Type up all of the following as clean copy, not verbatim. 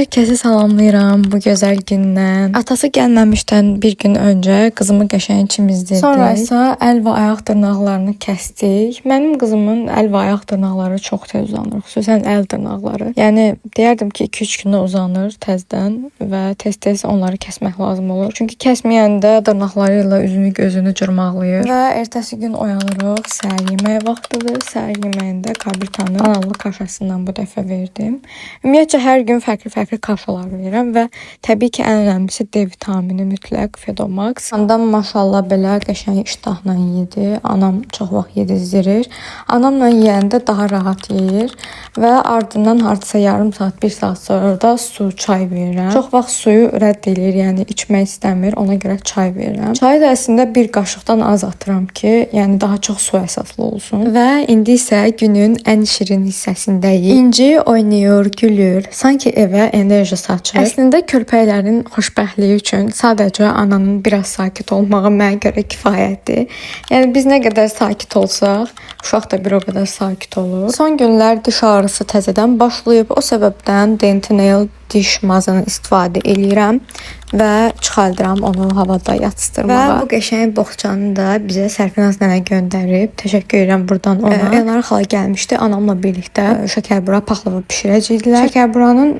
Hər kəsi salamlayıram bu gözəl gündən. Atası gəlməmişdən bir gün öncə qızımı qəşəng çimizdirdik. Sonra isə əl və ayaq dırnaqlarını kəsdik. Mənim qızımın əl və ayaq dırnaqları çox tez uzanır, xüsusən əl dırnaqları. Yəni deyərdim ki 2-3 gündə uzanır təzədən və tez-tez onları kəsmək lazım olur. Çünki kəsməyəndə dırnaqları ilə üzünü, gözünü cırmaqlayır. Və ertəsi gün oyanırıq, səhər yeməyi vaxtıdır. Səhər yeməyində kabritanın analı kaşasından bu dəfə verdim. Ümumiyyətcə hər gün fərqli kaşalar verirəm və təbii ki ən önəmlisi D vitamini mütləq Fedomax. Anam maşallah belə qəşəng iştahla yedi. Anam çox vaxt yedizdirir. Anamla yeyəndə daha rahat yeyir və ardından hardasa yarım saat, 1 saat sonra da su, çay verirəm. Çox vaxt suyu rədd edir, yəni içmək istəmir. Ona görə çay verirəm. Çayı da əslində bir qaşıqdan az atıram ki, yəni daha çox su əsaslı olsun. Və indi isə günün ən şirin hissəsindəyik. İnci oynayır, gülür, sanki evə enerji saçır. Əslində körpəklərin xoşbəxtliyi üçün sadəcə ananın biraz sakit olmağı mənə görə kifayətdir. Yəni biz nə qədər sakit olsaq, uşaq da bir o qədər sakit olur. Son günlər diş ağrısı təzədən başlayıb. O səbəbdən Dentinel diş mazını istifadə edirəm və çıxardıram onu havada yatıstırmağa. Və bu qəşəng boxçanı da bizə Sərfinaz nənə göndərib. Təşəkkür edirəm buradan ona. Elnara xala gəlmişdi. Anamla birlikdə şəkərbura paxlava bişirəcəkdilər. Şəkərburanın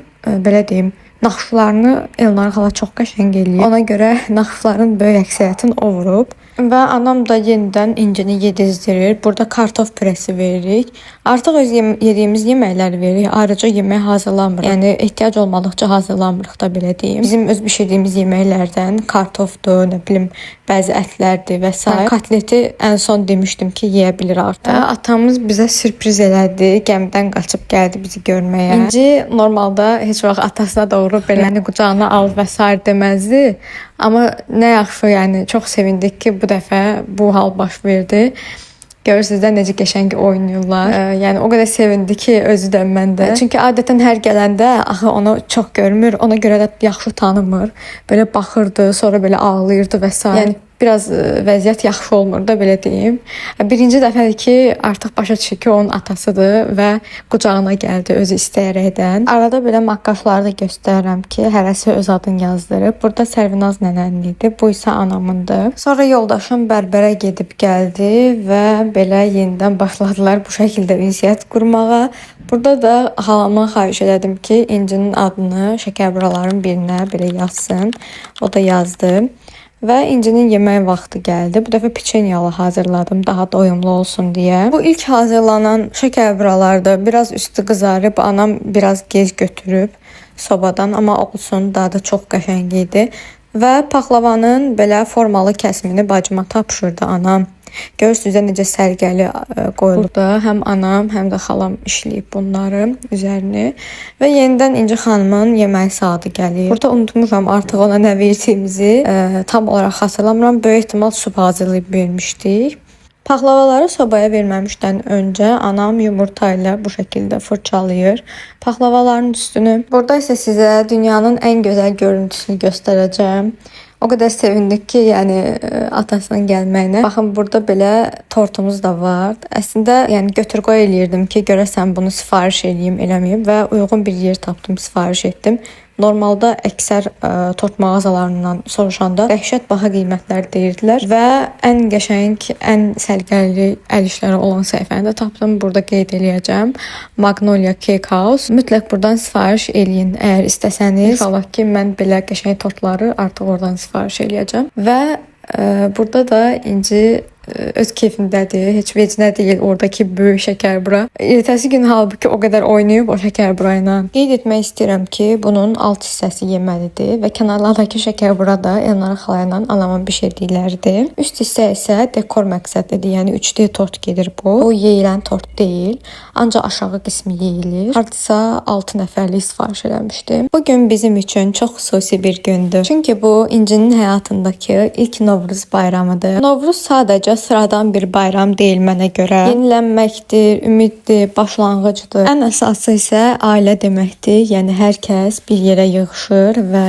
belə deyim, naxışlarını Elnara xala çox qəşəng eləyir. Ona görə naxışların böyük əksəriyyətini o vurub. Və anam da yenidən incini yedizdirir. Burada kartof pürəsi veririk. Artıq öz yediyimiz yeməkləri veririk. Ayrıca yemək hazırlamırıq. Yəni ehtiyac olmadıqca hazırlamırıq da belə deyim. Bizim öz bişirdiyimiz yeməklərdən kartofdur, nə bilim, bəzi ətlərdir və s. Kotleti ən son demişdim ki, yeyə bilir artıq. Atamız bizə sürpriz elədi. Gəmidən qaçıb gəldi bizi görməyə. İnci normalda heç vaxt atasına doğru belə qucağına al və s. deməzdi. Amma nə yaxşı, yəni çox sevindik ki, bu dəfə bu hal baş verdi. Görürsünüz də necə qəşəng oynayırlar. Yəni o qədər sevindi ki, özü də mən də. Çünki adətən hər gələndə axı onu çox görmür, ona görə də yaxşı tanımır. Belə baxırdı, sonra belə ağlayırdı və s. Yəni biraz vəziyyət yaxşı olmur da belə deyim. Birinci dəfədir ki, artıq başa düşür ki, onun atasıdır və qucağına gəldi özü istəyərəkdən. Arada belə maqqaşları da göstərirəm ki, hərəsi öz adını yazdırıb. Burada Sərvinaz nənənin idi, bu isə anamındır. Sonra yoldaşım bərbərə gedib gəldi və belə yenidən başladılar bu şəkildə ünsiyyət qurmağa. Burada da halamdan xahiş elədim ki, İncinin adını şəkərburaların birinə belə yazsın. O da yazdı. Və İncinin yemək vaxtı gəldi. Bu dəfə piçenyalı hazırladım, daha doyumlu olsun deyə. Bu ilk hazırlanan şəkərburalarda biraz üstü qızarıb, anam biraz gec götürüb sobadan, amma olsun, daha da çox qəşəng idi. Və paxlavanın belə formalı kəsimini bacıma tapşırdı anam. Görürsünüz də necə sərgəli qoyulub. Burada həm anam, həm də xalam işləyib bunları üzərini. Və yenidən İnci xanımın yemək saatı gəlir. Burada unutmuşam artıq ona nə verdiyimizi. Tam olaraq xatırlamıram. Böyük ehtimal sup hazırlayıb vermişdik. Paxlavaları sobaya verməmişdən öncə anam yumurta ilə bu şəkildə fırçalayır paxlavaların üstünü. Burada isə sizə dünyanın ən gözəl görüntüsünü göstərəcəm. O qədər sevindik ki, yəni atasının gəlməyinə. Baxın, burada belə tortumuz da var. Əslində, yəni götür-qoy eləyirdim ki, görəsən bunu sifariş eləyim, eləməyim və uyğun bir yer tapdım, sifariş etdim. Normalda əksər tort mağazalarından soruşanda dəhşət baha qiymətlər deyirdilər və ən qəşəng, ən sərgəli əl işləri olan səhifəni də tapdım. Burada qeyd eləyəcəm. Magnolia Cake House. Mütləq buradan sifariş eləyin əgər istəsəniz. İnşallah ki, mən belə qəşəng tortları artıq oradan sifariş eləyəcəm. Və burada da İnci öz keyfindədir. Heç vecinə deyil oradakı böyük şəkərbura. Ertəsi gün halbuki o qədər oynayıb o şəkərbura ilə. Qeyd etmək istəyirəm ki, bunun alt hissəsi yeməlidir və kənarlardakı şəkərbura da Elnara xala ilə anamın bişirdikləridir. Üst hissə isə dekor məqsədlidir. Yəni 3D tort gedir bu. Bu yeyilən tort deyil. Ancaq aşağı qismi yeyilir. Hardasa 6 nəfərlik sifariş eləmişdim. Bu gün bizim üçün çox xüsusi bir gündür. Çünki bu İncinin həyatındakı ilk Novruz bayramıdır. Novruz sadəcə sıradan bir bayram deyil mənə görə. Yenilənməkdir, ümiddir, başlanğıcdır. Ən əsası isə ailə deməkdir. Yəni hər kəs bir yerə yığışır və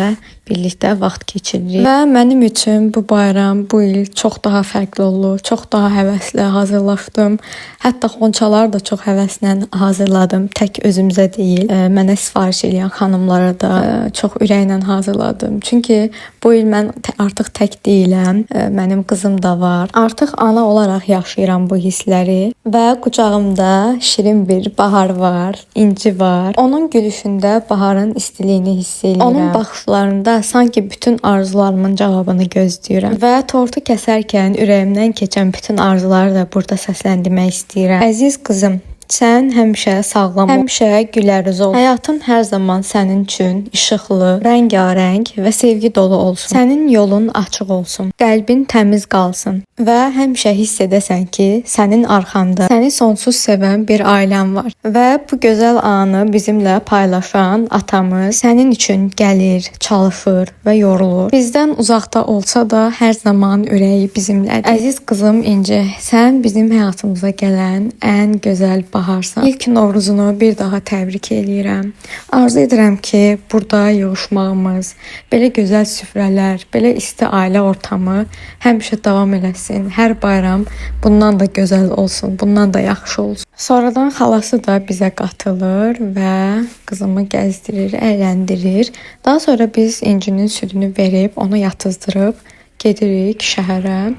birlikdə vaxt keçiririk. Və mənim üçün bu bayram bu il çox daha fərqli oldu. Çox daha həvəslə hazırlaşdım. Hətta xonçaları da çox həvəslə hazırladım. Tək özümüzə deyil, mənə sifariş edən xanımlara da çox ürəklə hazırladım. Çünki bu il mən artıq tək deyiləm. Mənim qızım da var. Artıq ana olaraq yaşayıram bu hissləri və qucağımda şirin bir bahar var, inci var. Onun gülüşündə baharın istiliyini hiss edirəm. Onun baxışlarında sanki bütün arzularımın cavabını gözləyirəm və tortu kəsərkən ürəyimdən keçən bütün arzuları da burada səsləndirmək istəyirəm. Əziz qızım, sən həmişə sağlam ol, həmişə gülərüz ol. Həyatın hər zaman sənin üçün işıqlı, rəngarəng və sevgi dolu olsun. Sənin yolun açıq olsun, qəlbin təmiz qalsın və həmişə hiss edəsən ki, sənin arxanda səni sonsuz sevən bir ailən var və bu gözəl anı bizimlə paylaşan atamız sənin üçün gəlir, çalışır və yorulur. Bizdən uzaqda olsa da hər zaman ürəyi bizimlədir. Əziz qızım İnci, sən bizim həyatımıza gələn ən gözəl baharsan. İlk Novruzunu bir daha təbrik edirəm. Arzu edirəm ki, burada yığışmağımız, belə gözəl süfrələr, belə isti ailə ortamı həmişə davam eləsin. Hər bayram bundan da gözəl olsun, bundan da yaxşı olsun. Sonradan xalası da bizə qatılır və qızımı gəzdirir, əyləndirir. Daha sonra biz İncinin südünü verib, onu yatızdırıb gedirik şəhərə.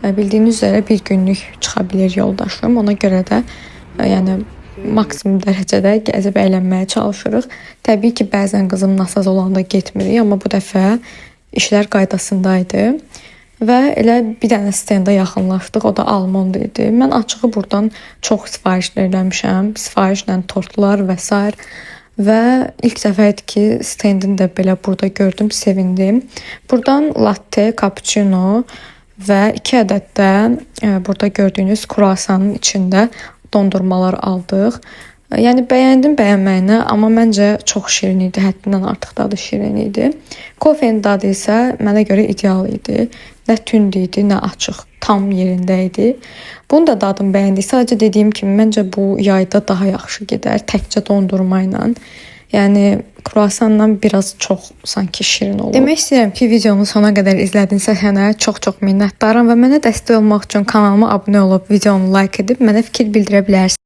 Bildiyiniz üzrə bir günlük çıxa bilir yoldaşım. Ona görə də yəni maksimum dərəcədə gəzib əylənməyə çalışırıq. Təbii ki, bəzən qızım nasaz olanda getmirik, amma bu dəfə işlər qaydasındaydı. Və elə bir dənə stenda yaxınlaşdıq, o da almond idi. Mən açığı buradan çox sifarişlər eləmişəm, sifarişlə tortlar və s. Və ilk dəfə idi ki, stendini də belə burada gördüm, sevindim. Buradan latte, cappuccino və 2 ədəd də burada gördüyünüz kruasanın içində dondurmalar aldıq. Yəni bəyəndim bəyənməyinə, amma məncə çox şirin idi, həddindən artıq dadı şirin idi. Kofenin dadı isə mənə görə ideal idi. Nə tünd idi, nə açıq, tam yerində idi. Bunu da dadım bəyəndik. Sadəcə dediyim kimi məncə bu yayda daha yaxşı gedər, təkcə dondurma ilə. Yəni kruasanla biraz çox sanki şirin olur. Demək istəyirəm ki, videonu sona qədər izlədinsə sənə çox-çox minnətdaram və mənə dəstək olmaq üçün kanalıma abunə olub, videonu like edib mənə fikir bildirə bilərsən.